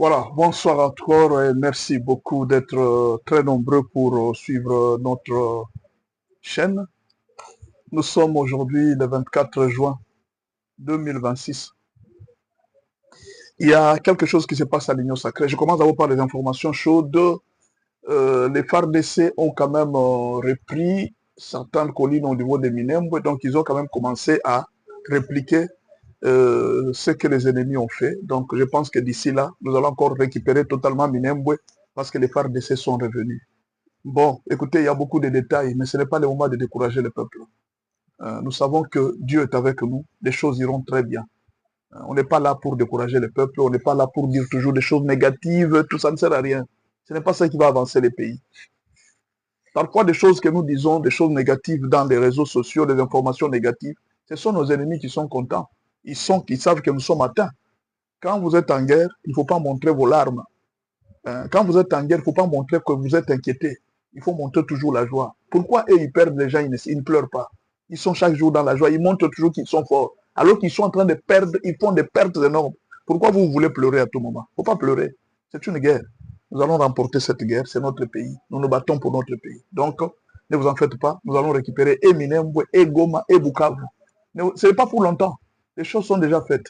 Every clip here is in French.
Voilà, bonsoir encore et merci beaucoup d'être très nombreux pour suivre notre chaîne. Nous sommes aujourd'hui le 24 juin 2026. Il y a quelque chose qui se passe à l'Union sacrée. Je commence d'abord par les informations chaudes. Les FARDC ont quand même repris certaines collines au niveau des Minembwe, donc ils ont quand même commencé à répliquer ce que les ennemis ont fait. Donc je pense que d'ici là, nous allons encore récupérer totalement Minembwe parce que les FARDC sont revenus. Bon, écoutez, il y a beaucoup de détails, mais ce n'est pas le moment de décourager le peuple. Nous savons que Dieu est avec nous, les choses iront très bien. On n'est pas là pour décourager le peuple, on n'est pas là pour dire toujours des choses négatives, tout ça ne sert à rien. Ce n'est pas ça qui va avancer les pays. Parfois, des choses que nous disons, des choses négatives dans les réseaux sociaux, des informations négatives, ce sont nos ennemis qui sont contents. Ils savent que nous sommes atteints. Quand vous êtes en guerre, il ne faut pas montrer vos larmes. Quand vous êtes en guerre, il ne faut pas montrer que vous êtes inquiété. Il faut montrer toujours la joie. Pourquoi eux, ils perdent les gens, ils ne pleurent pas. Ils sont chaque jour dans la joie, ils montrent toujours qu'ils sont forts. Alors qu'ils sont en train de perdre, ils font des pertes énormes. Pourquoi vous voulez pleurer à tout moment? Il ne faut pas pleurer. C'est une guerre. Nous allons remporter cette guerre, c'est notre pays. Nous nous battons pour notre pays. Donc, ne vous en faites pas, nous allons récupérer et Minembwe, et Goma, et Bukavu. Ce n'est pas pour longtemps. Les choses sont déjà faites.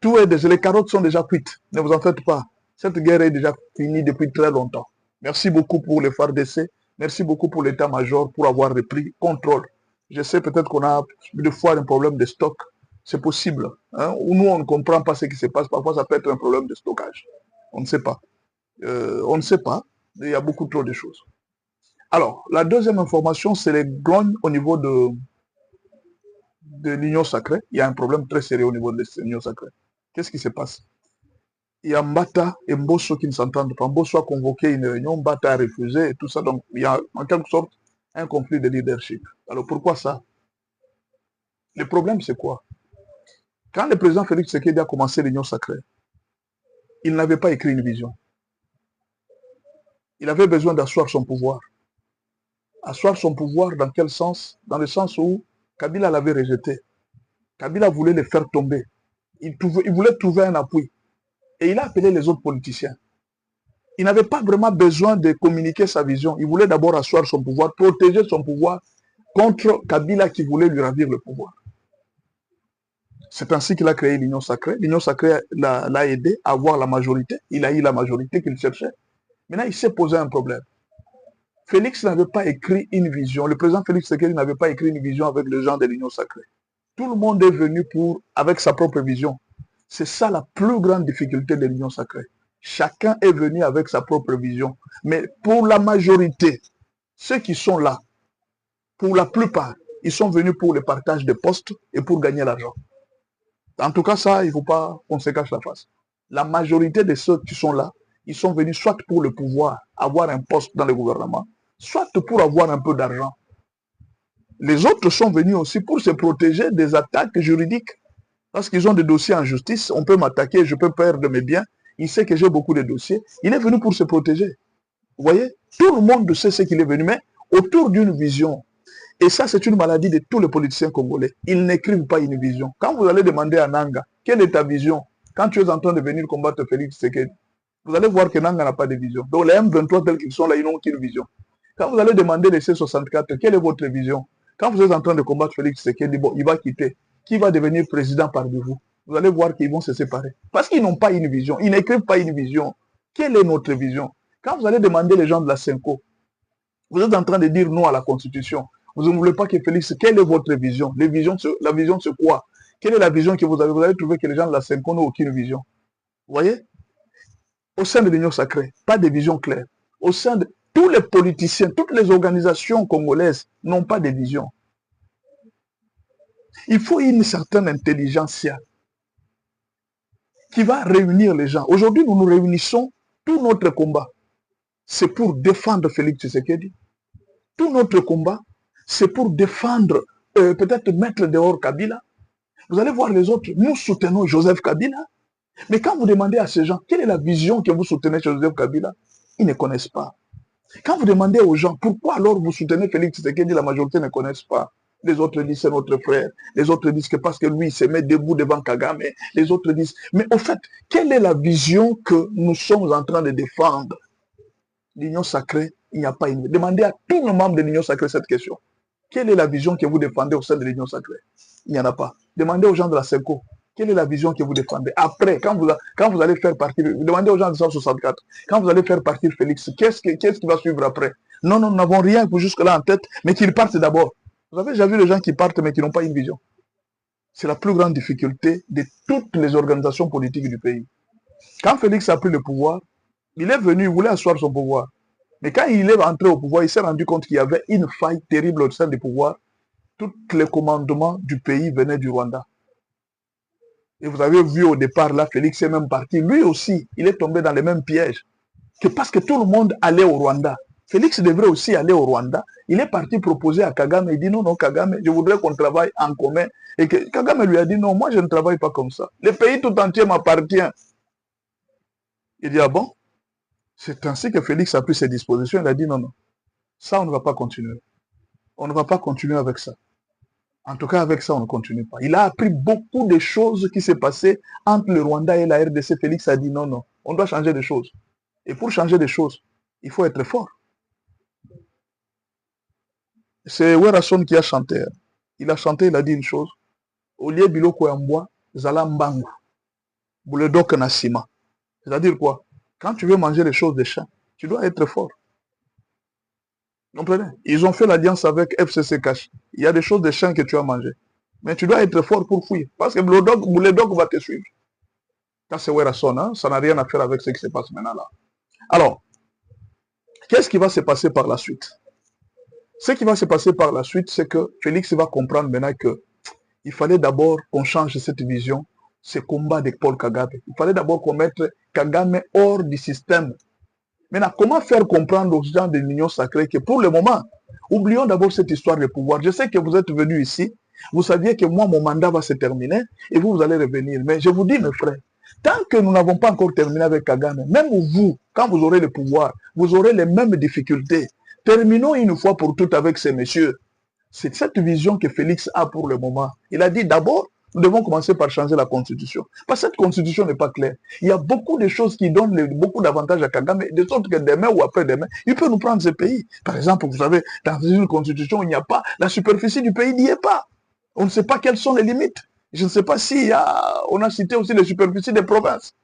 Tout est déjà, les carottes sont déjà cuites. Ne vous en faites pas. Cette guerre est déjà finie depuis très longtemps. Merci beaucoup pour les FARDC. Merci beaucoup pour l'état-major pour avoir repris contrôle. Je sais peut-être qu'on a des fois un problème de stock. C'est possible. Hein? Ou nous, on ne comprend pas ce qui se passe. Parfois, ça peut être un problème de stockage. On ne sait pas. On ne sait pas. Il y a beaucoup trop de choses. Alors, la deuxième information, c'est les grognes au niveau de l'Union sacrée. Il y a un problème très sérieux au niveau de l'Union sacrée. Qu'est-ce qui se passe? Il y a Mbata et Mbosso qui ne s'entendent pas. Mbosso a convoqué une réunion, Mbata a refusé et tout ça. Donc, il y a en quelque sorte un conflit de leadership. Alors, pourquoi ça? Le problème, c'est quoi? Quand le président Félix Tshisekedi a commencé l'Union sacrée, il n'avait pas écrit une vision. Il avait besoin d'asseoir son pouvoir. Asseoir son pouvoir dans quel sens? Dans le sens où Kabila l'avait rejeté. Kabila voulait le faire tomber. Il voulait trouver un appui. Et il a appelé les autres politiciens. Il n'avait pas vraiment besoin de communiquer sa vision. Il voulait d'abord asseoir son pouvoir, protéger son pouvoir contre Kabila qui voulait lui ravir le pouvoir. C'est ainsi qu'il a créé l'Union sacrée. L'Union sacrée l'a aidé à avoir la majorité. Il a eu la majorité qu'il cherchait. Maintenant, il s'est posé un problème. Félix n'avait pas écrit une vision. Le président Félix Tshisekedi n'avait pas écrit une vision avec les gens de l'Union sacrée. Tout le monde est venu avec sa propre vision. C'est ça la plus grande difficulté de l'Union sacrée. Chacun est venu avec sa propre vision. Mais pour la majorité, ceux qui sont là, pour la plupart, ils sont venus pour le partage de postes et pour gagner l'argent. En tout cas, ça, il ne faut pas qu'on se cache la face. La majorité de ceux qui sont là, ils sont venus soit pour le pouvoir, avoir un poste dans le gouvernement, soit pour avoir un peu d'argent. Les autres sont venus aussi pour se protéger des attaques juridiques. Parce qu'ils ont des dossiers en justice, on peut m'attaquer, je peux perdre mes biens. Il sait que j'ai beaucoup de dossiers. Il est venu pour se protéger. Vous voyez? Tout le monde sait ce qu'il est venu, mais autour d'une vision. Et ça, c'est une maladie de tous les politiciens congolais. Ils n'écrivent pas une vision. Quand vous allez demander à Nanga, quelle est ta vision? Quand tu es en train de venir combattre Félix Tshisekedi, vous allez voir que Nanga n'a pas de vision. Donc les M23 tels qu'ils sont là, ils n'ont aucune vision. Quand vous allez demander les C64, quelle est votre vision? Quand vous êtes en train de combattre Félix Tshisekedi, bon, il va quitter. Qui va devenir président parmi vous? Vous allez voir qu'ils vont se séparer. Parce qu'ils n'ont pas une vision. Ils n'écrivent pas une vision. Quelle est notre vision? Quand vous allez demander les gens de la Senko, vous êtes en train de dire non à la Constitution. Vous ne voulez pas que Félix... Quelle est votre vision? La vision, c'est quoi? Quelle est la vision que vous avez? Vous allez trouver que les gens de la Senko n'ont aucune vision. Vous voyez? Au sein de l'Union sacrée, pas de vision claire. Au sein de tous les politiciens, toutes les organisations congolaises n'ont pas de vision. Il faut une certaine intelligence qui va réunir les gens. Aujourd'hui, nous nous réunissons, tout notre combat, c'est pour défendre Félix Tshisekedi. Tout notre combat, c'est pour défendre, peut-être mettre dehors Kabila. Vous allez voir les autres, nous soutenons Joseph Kabila. Mais quand vous demandez à ces gens, quelle est la vision que vous soutenez chez Joseph Kabila, ils ne connaissent pas. Quand vous demandez aux gens, pourquoi alors vous soutenez Félix Tshisekedi, la majorité ne connaissent pas. Les autres disent c'est notre frère. Les autres disent que parce que lui, il se met debout devant Kagame. Les autres disent... Mais au fait, quelle est la vision que nous sommes en train de défendre? L'union sacrée, il n'y a pas une... Demandez à tous les membres de l'union sacrée cette question. Quelle est la vision que vous défendez au sein de l'union sacrée? Il n'y en a pas. Demandez aux gens de la SECO. Quelle est la vision que vous défendez? Après, quand vous allez faire partir... Demandez aux gens de 164. Quand vous allez faire partir Félix, qu'est-ce qui va suivre après? Non, nous n'avons rien pour jusque-là en tête, mais qu'ils partent d'abord. Vous avez déjà vu les gens qui partent, mais qui n'ont pas une vision. C'est la plus grande difficulté de toutes les organisations politiques du pays. Quand Félix a pris le pouvoir, il est venu, il voulait asseoir son pouvoir. Mais quand il est entré au pouvoir, il s'est rendu compte qu'il y avait une faille terrible au sein du pouvoir. Tous les commandements du pays venaient du Rwanda. Et vous avez vu au départ, là, Félix est même parti. Lui aussi, il est tombé dans les mêmes pièges. Que parce que tout le monde allait au Rwanda. Félix devrait aussi aller au Rwanda. Il est parti proposer à Kagame. Il dit non, non, Kagame, je voudrais qu'on travaille en commun. Et que Kagame lui a dit non, moi je ne travaille pas comme ça. Le pays tout entier m'appartient. Il dit ah bon? C'est ainsi que Félix a pris ses dispositions. Il a dit non, non. Ça, on ne va pas continuer. On ne va pas continuer avec ça. En tout cas, avec ça, on ne continue pas. Il a appris beaucoup de choses qui s'est passées entre le Rwanda et la RDC. Félix a dit non, non, on doit changer des choses. Et pour changer des choses, il faut être fort. C'est Werason qui a chanté. Il a chanté, il a dit une chose. Olie biloko yamboa, zala mbangu. Bouledok nasima. C'est-à-dire quoi? Quand tu veux manger les choses des champs, tu dois être fort. Vous comprenez? Ils ont fait l'alliance avec FCC Cash. Il y a des choses des champs que tu as mangé. Mais tu dois être fort pour fuir. Parce que Bouledok va te suivre. Ça, c'est Werason. Hein? Ça n'a rien à faire avec ce qui se passe maintenant là. Alors, qu'est-ce qui va se passer par la suite? Ce qui va se passer par la suite, c'est que Félix va comprendre maintenant qu'il fallait d'abord qu'on change cette vision, ce combat de Paul Kagame. Il fallait d'abord qu'on mette Kagame hors du système. Maintenant, comment faire comprendre aux gens de l'Union sacrée que pour le moment, oublions d'abord cette histoire de pouvoir. Je sais que vous êtes venus ici, vous saviez que moi, mon mandat va se terminer et vous allez revenir. Mais je vous dis, mes frères, tant que nous n'avons pas encore terminé avec Kagame, même vous, quand vous aurez le pouvoir, vous aurez les mêmes difficultés. Terminons une fois pour toutes avec ces messieurs. C'est cette vision que Félix a pour le moment. Il a dit d'abord, nous devons commencer par changer la constitution. Parce que cette constitution n'est pas claire. Il y a beaucoup de choses qui donnent beaucoup d'avantages à Kagame, de sorte que demain ou après-demain, il peut nous prendre ce pays. Par exemple, vous savez, dans une constitution, il n'y a pas, la superficie du pays n'y est pas. On ne sait pas quelles sont les limites. Je ne sais pas si on a cité aussi les superficies des provinces.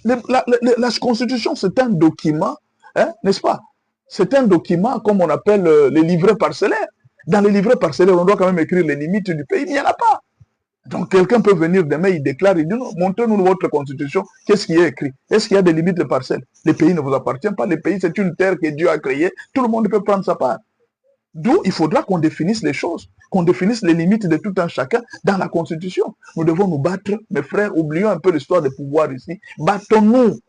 La constitution, c'est un document, hein, n'est-ce pas? C'est un document, comme on appelle les livrets parcellaires. Dans les livrets parcellaires, on doit quand même écrire les limites du pays, mais il n'y en a pas. Donc quelqu'un peut venir demain, il déclare, il dit non, montrez-nous votre constitution, qu'est-ce qui est écrit? Est-ce qu'il y a des limites de parcelles? Les pays ne vous appartiennent pas, les pays c'est une terre que Dieu a créée, tout le monde peut prendre sa part. D'où il faudra qu'on définisse les choses, qu'on définisse les limites de tout un chacun dans la constitution. Nous devons nous battre, mes frères, oublions un peu l'histoire des pouvoirs ici, battons-nous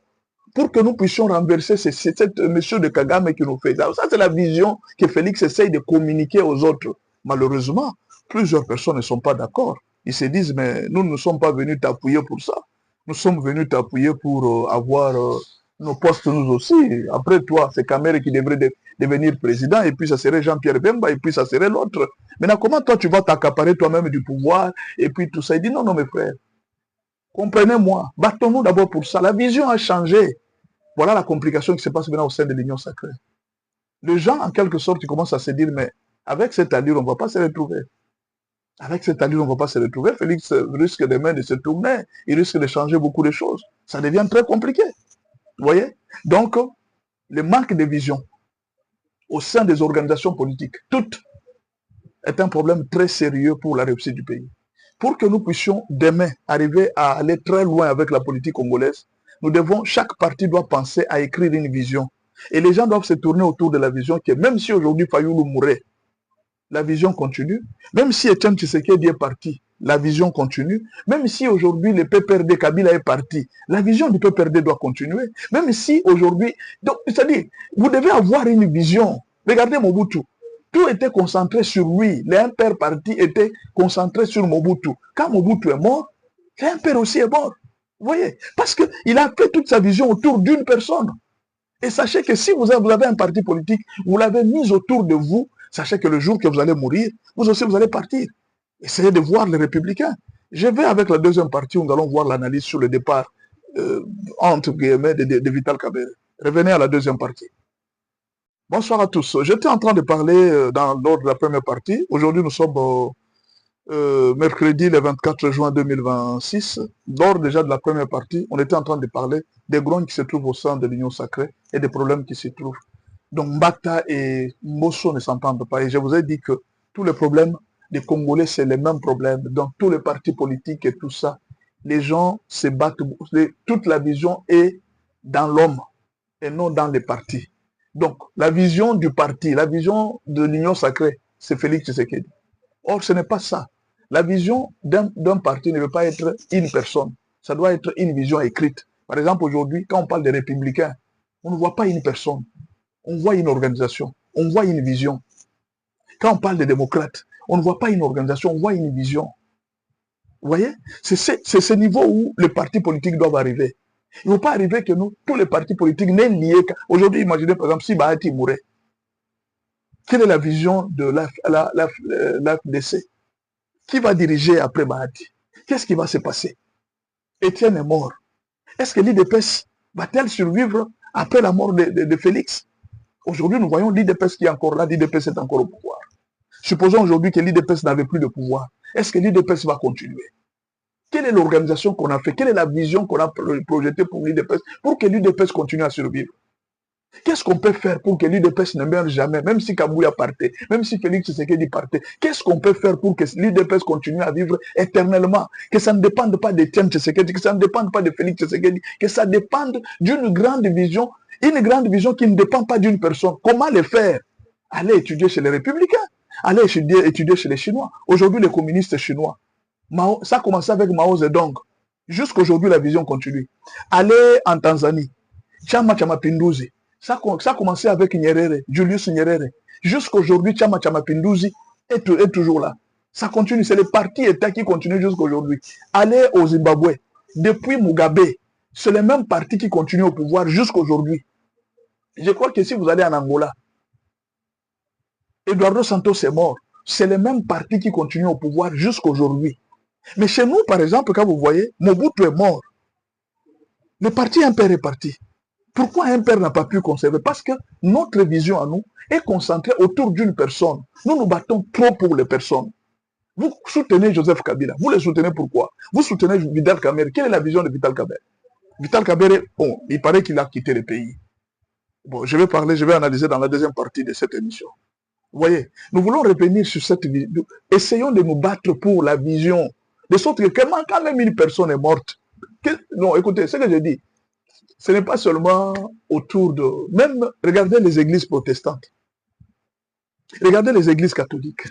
pour que nous puissions renverser cette monsieur de Kagame qui nous fait. Ça, c'est la vision que Félix essaye de communiquer aux autres. Malheureusement, plusieurs personnes ne sont pas d'accord. Ils se disent, mais nous ne sommes pas venus t'appuyer pour ça. Nous sommes venus t'appuyer pour avoir nos postes nous aussi. Après toi, c'est Kamere qui devrait devenir président, et puis ça serait Jean-Pierre Bemba, et puis ça serait l'autre. Maintenant, comment toi, tu vas t'accaparer toi-même du pouvoir, et puis tout ça? Il dit, non, non, mes frères, comprenez-moi, battons-nous d'abord pour ça. La vision a changé. Voilà la complication qui se passe maintenant au sein de l'Union sacrée. Les gens, en quelque sorte, ils commencent à se dire, mais avec cette allure, on ne va pas se retrouver. Avec cette allure, on ne va pas se retrouver. Félix risque demain de se tourner. Il risque de changer beaucoup de choses. Ça devient très compliqué. Vous voyez? Donc, le manque de vision au sein des organisations politiques, toutes, est un problème très sérieux pour la réussite du pays. Pour que nous puissions demain arriver à aller très loin avec la politique congolaise, nous devons, chaque parti doit penser à écrire une vision. Et les gens doivent se tourner autour de la vision que même si aujourd'hui Fayoulou mourait, la vision continue. Même si Etienne Tshisekedi est parti, la vision continue. Même si aujourd'hui le PPRD Kabila est parti, la vision du PPRD doit continuer. Même si aujourd'hui... Donc, c'est-à-dire, vous devez avoir une vision. Regardez Mobutu. Tout était concentré sur lui. L'impère parti était concentré sur Mobutu. Quand Mobutu est mort, l'impère aussi est mort. Vous voyez? Parce qu'il a fait toute sa vision autour d'une personne. Et sachez que si vous avez un parti politique, vous l'avez mis autour de vous, Sachez que le jour que vous allez mourir, vous aussi vous allez partir. Essayez de voir les républicains. Je vais avec la deuxième partie où nous allons voir l'analyse sur le départ, entre guillemets, de Vital Kamerhe. Revenez à la deuxième partie. Bonsoir à tous. J'étais en train de parler dans l'ordre de la première partie. Aujourd'hui, nous sommes mercredi le 24 juin 2026. Lors déjà de la première partie, on était en train de parler des grogne qui se trouvent au sein de l'Union sacrée et des problèmes qui s'y trouvent. Donc Mbata et Mosso ne s'entendent pas. Et je vous ai dit que tous les problèmes des Congolais, c'est les mêmes problèmes. Dans tous les partis politiques et tout ça, les gens se battent. Toute la vision est dans l'homme et non dans les partis. Donc, la vision du parti, la vision de l'Union sacrée, c'est Félix Tshisekedi. Or, ce n'est pas ça. La vision d'un parti ne veut pas être une personne. Ça doit être une vision écrite. Par exemple, aujourd'hui, quand on parle des républicains, on ne voit pas une personne. On voit une organisation. On voit une vision. Quand on parle des démocrates, on ne voit pas une organisation, on voit une vision. Vous voyez? C'est ce niveau où les partis politiques doivent arriver. Il ne faut pas arriver que nous, tous les partis politiques, n'aient lié. Aujourd'hui, imaginez par exemple si Bahati mourait. Quelle est la vision de l'AFDC? Qui va diriger après Bahati? Qu'est-ce qui va se passer? Étienne est mort. Est-ce que l'IDPS va-t-elle survivre après la mort de Félix? Aujourd'hui, nous voyons l'IDPS qui est encore là, l'IDPS est encore au pouvoir. Supposons aujourd'hui que l'IDPS n'avait plus de pouvoir. Est-ce que l'IDPS va continuer? Quelle est l'organisation qu'on a fait? Quelle est la vision qu'on a projetée pour l'IDPS pour que l'IDPS continue à survivre? Qu'est-ce qu'on peut faire pour que l'IDPS ne meure jamais, même si Kabouya partait, même si Félix Tshisekedi partait? Qu'est-ce qu'on peut faire pour que l'IDPS continue à vivre éternellement? Que ça ne dépende pas d'Etienne Tshisekedi, que ça ne dépende pas de Félix Tshisekedi, que ça dépende d'une grande vision, une grande vision qui ne dépend pas d'une personne. Comment le faire? Allez étudier chez les Républicains, allez étudier chez les Chinois. Aujourd'hui, les communistes chinois, ça a commencé avec Mao Zedong. Jusqu'aujourd'hui, la vision continue. Allez en Tanzanie, Chama Cha Mapinduzi. Ça a commencé avec Nyerere, Julius Nyerere. Jusqu'aujourd'hui, Chama Cha Mapinduzi est toujours là. Ça continue, c'est les partis États qui continuent jusqu'aujourd'hui. Allez au Zimbabwe. Depuis Mugabe, c'est les mêmes partis qui continuent au pouvoir jusqu'aujourd'hui. Je crois que si vous allez en Angola, Eduardo Santos est mort. C'est les mêmes partis qui continuent au pouvoir jusqu'aujourd'hui. Mais chez nous, par exemple, quand vous voyez, Mobutu est mort. Le parti impère est parti. Pourquoi un père n'a pas pu conserver? Parce que notre vision à nous est concentrée autour d'une personne. Nous nous battons trop pour les personnes. Vous soutenez Joseph Kabila. Vous le soutenez pourquoi? Vous soutenez Vital Kamerhe. Quelle est la vision de Vital Kamerhe? Vital Kamerhe, bon, il paraît qu'il a quitté le pays. Bon, je vais analyser dans la deuxième partie de cette émission. Vous voyez, nous voulons revenir sur cette vision. Essayons de nous battre pour la vision. De sorte que quand même une personne est morte, non, écoutez, ce que je dis, ce n'est pas seulement autour de... Même, regardez les églises protestantes. Regardez les églises catholiques.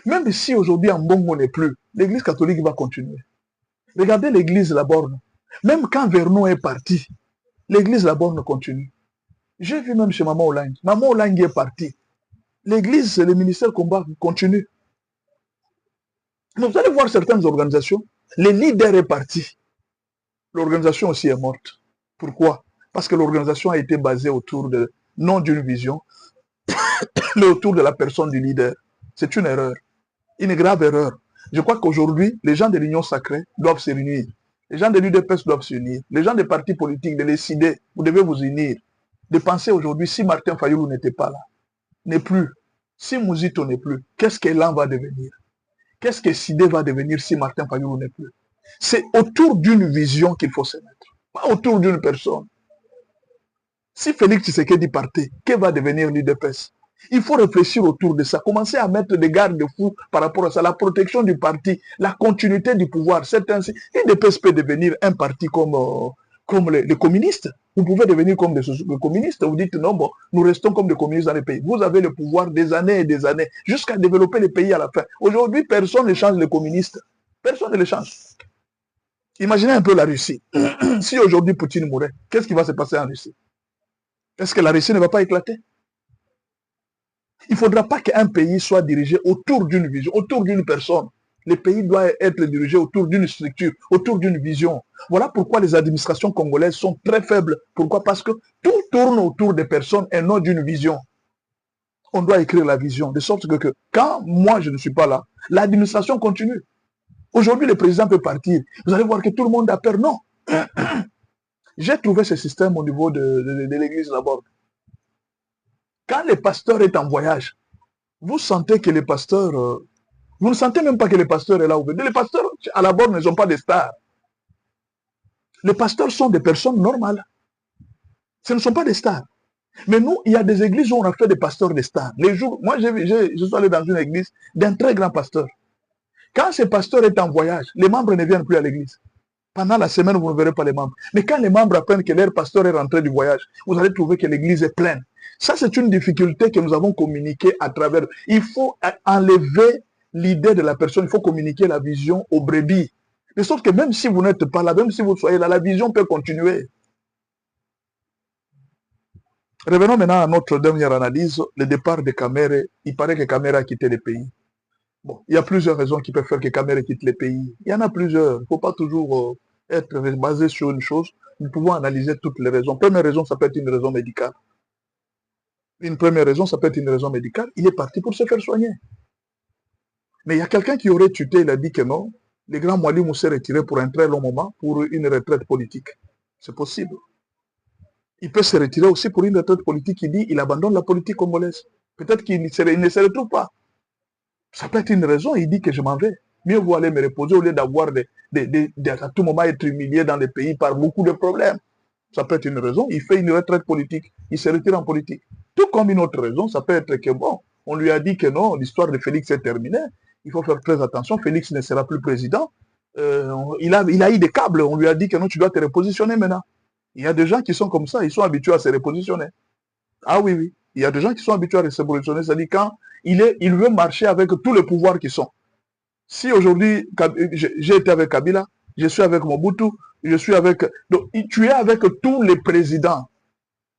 Même si aujourd'hui en Bongo n'est plus, l'église catholique va continuer. Regardez l'église La Borne. Même quand Vernon est parti, l'église La Borne continue. J'ai vu même chez Maman Olangi. Maman Olangi est partie. L'église, le ministère combat continue. Vous allez voir certaines organisations, le leader est parti. L'organisation aussi est morte. Pourquoi? Parce que l'organisation a été basée autour de, non d'une vision, mais autour de la personne du leader. C'est une erreur, une grave erreur. Je crois qu'aujourd'hui, les gens de l'Union sacrée doivent se réunir. Les gens de l'UDPS doivent se unir. Les gens des partis politiques, de décider, vous devez vous unir. De penser aujourd'hui, si Martin Fayulu n'était pas là, n'est plus, si Mouzito n'est plus, qu'est-ce qu'Elan va devenir? Qu'est-ce que Sidé va devenir si Martin Fayulu n'est plus? C'est autour d'une vision qu'il faut se mettre, pas autour d'une personne. Si Félix Tshisekedi partait, que va devenir l'UDPS? Il faut réfléchir autour de ça, commencer à mettre des garde-fous par rapport à ça, la protection du parti, la continuité du pouvoir. C'est ainsi. L'UDPS peut devenir un parti comme les communistes. Vous pouvez devenir comme des communistes. Vous dites non, bon, nous restons comme des communistes dans les pays. Vous avez le pouvoir des années et des années, jusqu'à développer les pays à la fin. Aujourd'hui, personne ne change les communistes. Personne ne les change. Imaginez un peu la Russie. Si aujourd'hui Poutine mourait, qu'est-ce qui va se passer en Russie? Est-ce que la Russie ne va pas éclater? Il ne faudra pas qu'un pays soit dirigé autour d'une vision, autour d'une personne. Le pays doit être dirigé autour d'une structure, autour d'une vision. Voilà pourquoi les administrations congolaises sont très faibles. Pourquoi? Parce que tout tourne autour des personnes et non d'une vision. On doit écrire la vision, de sorte que quand moi je ne suis pas là, l'administration continue. Aujourd'hui, le président peut partir. Vous allez voir que tout le monde a peur. Non. J'ai trouvé ce système au niveau de l'église d'abord. Quand le pasteur est en voyage, vous sentez que les pasteurs, vous ne sentez même pas que le pasteur est là. Les pasteurs, à la bord, ne sont pas des stars. Les pasteurs sont des personnes normales. Ce ne sont pas des stars. Mais nous, il y a des églises où on a fait des pasteurs des stars. Les jours, moi, je suis allé dans une église d'un très grand pasteur. Quand ce pasteur est en voyage, les membres ne viennent plus à l'église. Pendant la semaine, vous ne verrez pas les membres. Mais quand les membres apprennent que leur pasteur est rentré du voyage, vous allez trouver que l'église est pleine. Ça, c'est une difficulté que nous avons communiquée à travers. Il faut enlever l'idée de la personne, il faut communiquer la vision aux brebis. De sorte que même si vous n'êtes pas là, même si vous soyez là, la vision peut continuer. Revenons maintenant à notre dernière analyse, le départ de Kamere. Il paraît que Kamere a quitté le pays. Bon, il y a plusieurs raisons qui peuvent faire que Kamere quitte le pays. Il y en a plusieurs. Il ne faut pas toujours être basé sur une chose. Nous pouvons analyser toutes les raisons. Première raison, ça peut être une raison médicale. Une première raison, ça peut être une raison médicale. Il est parti pour se faire soigner. Mais il y a quelqu'un qui aurait tuté, il a dit que non. Le grand Moualimou s'est retiré pour un très long moment pour une retraite politique. C'est possible. Il peut se retirer aussi pour une retraite politique. Il dit il abandonne la politique congolaise. Peut-être qu'il ne se retrouve pas. Ça peut être une raison. Il dit que je m'en vais. Mieux vaut aller me reposer au lieu d'avoir à tout moment être humilié dans le pays par beaucoup de problèmes. Ça peut être une raison. Il fait une retraite politique. Il se retire en politique. Tout comme une autre raison, ça peut être que bon, on lui a dit que non, l'histoire de Félix est terminée. Il faut faire très attention. Félix ne sera plus président. Il a eu des câbles. On lui a dit que non, tu dois te repositionner maintenant. Il y a des gens qui sont comme ça, ils sont habitués à se repositionner. Ah oui, oui. Il y a des gens qui sont habitués à se repositionner. C'est-à-dire quand il veut marcher avec tous les pouvoirs qui sont. Si aujourd'hui, j'ai été avec Kabila, je suis avec Mobutu, je suis avec... Donc, tu es avec tous les présidents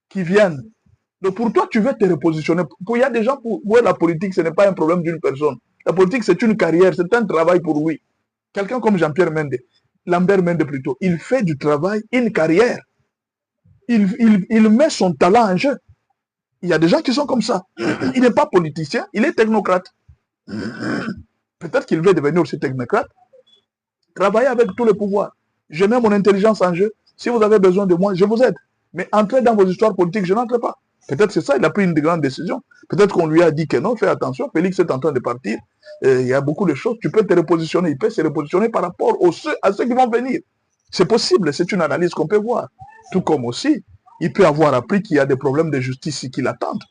qui viennent. Donc pour toi, tu veux te repositionner. Il y a des gens pour la politique, ce n'est pas un problème d'une personne. La politique, c'est une carrière, c'est un travail pour lui. Quelqu'un comme Jean-Pierre Mende, Lambert Mende plutôt, il fait du travail une carrière. Il met son talent en jeu. Il y a des gens qui sont comme ça. Il n'est pas politicien, il est technocrate. Peut-être qu'il veut devenir aussi technocrate. Travailler avec tous les pouvoirs. Je mets mon intelligence en jeu. Si vous avez besoin de moi, je vous aide. Mais entrer dans vos histoires politiques, je n'entre pas. Peut-être c'est ça, il a pris une grande décision. Peut-être qu'on lui a dit que non, fais attention, Félix est en train de partir. Il y a beaucoup de choses. Tu peux te repositionner. Il peut se repositionner par rapport à ceux qui vont venir. C'est possible, c'est une analyse qu'on peut voir. Tout comme aussi, il peut avoir appris qu'il y a des problèmes de justice qui l'attendent.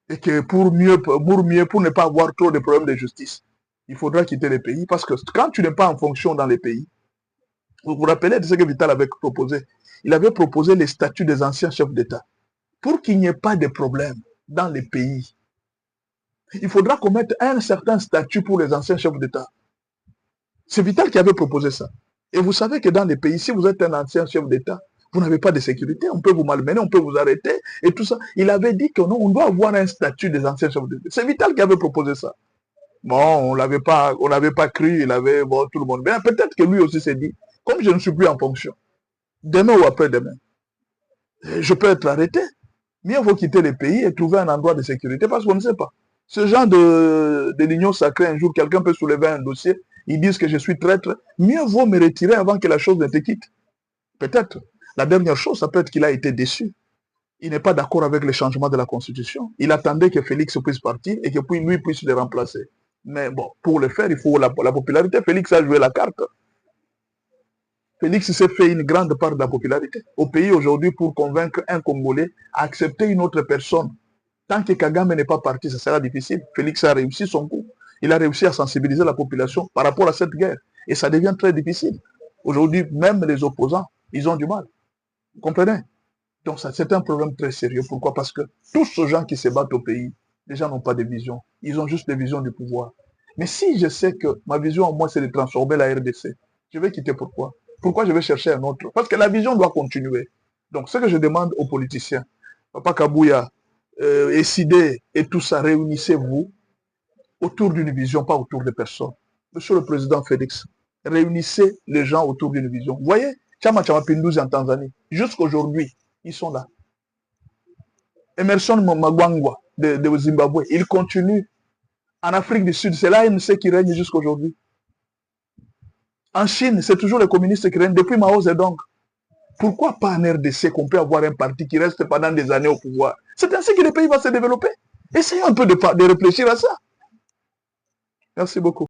Et que pour ne pas avoir trop de problèmes de justice, il faudra quitter le pays. Parce que quand tu n'es pas en fonction dans les pays, vous vous rappelez de ce que Vital avait proposé? Il avait proposé les statuts des anciens chefs d'État. Pour qu'il n'y ait pas de problème dans les pays, il faudra qu'on mette un certain statut pour les anciens chefs d'État. C'est Vital qui avait proposé ça. Et vous savez que dans les pays, si vous êtes un ancien chef d'État, vous n'avez pas de sécurité, on peut vous malmener, on peut vous arrêter, et tout ça. Il avait dit que non, on doit avoir un statut des anciens chefs d'État. C'est Vital qui avait proposé ça. Bon, on n'avait pas cru, il avait, bon, tout le monde. Mais peut-être que lui aussi s'est dit, comme je ne suis plus en fonction, demain ou après-demain, je peux être arrêté. Mieux vaut quitter le pays et trouver un endroit de sécurité parce qu'on ne sait pas. Ce genre de l'union sacrée, un jour, quelqu'un peut soulever un dossier, ils disent que je suis traître. Mieux vaut me retirer avant que la chose ne te quitte. Peut-être. La dernière chose, ça peut être qu'il a été déçu. Il n'est pas d'accord avec les changements de la Constitution. Il attendait que Félix puisse partir et que puis lui puisse le remplacer. Mais bon, pour le faire, il faut la popularité. Félix a joué la carte. Félix s'est fait une grande part de la popularité. Au pays aujourd'hui, pour convaincre un Congolais à accepter une autre personne, tant que Kagame n'est pas parti, ça sera difficile. Félix a réussi son coup. Il a réussi à sensibiliser la population par rapport à cette guerre. Et ça devient très difficile. Aujourd'hui, même les opposants, ils ont du mal. Vous comprenez? Donc c'est un problème très sérieux. Pourquoi? Parce que tous ces gens qui se battent au pays, les gens n'ont pas de vision. Ils ont juste des visions du pouvoir. Mais si je sais que ma vision, moi, c'est de transformer la RDC, je vais quitter pourquoi? Pourquoi je vais chercher un autre? Parce que la vision doit continuer. Donc ce que je demande aux politiciens, Papa Kabouya, Essidé et tout ça, réunissez-vous autour d'une vision, pas autour de personnes. Monsieur le Président Félix, réunissez les gens autour d'une vision. Vous voyez, Chama Pinduzi en Tanzanie, jusqu'aujourd'hui, ils sont là. Emerson Magwangwa, de Zimbabwe. Il continue. En Afrique du Sud, c'est l'ANC qui règne jusqu'à aujourd'hui. En Chine, c'est toujours les communistes qui règnent depuis Mao Zedong. Pourquoi pas en RDC qu'on peut avoir un parti qui reste pendant des années au pouvoir? C'est ainsi que le pays va se développer. Essayons un peu de réfléchir à ça. Merci beaucoup.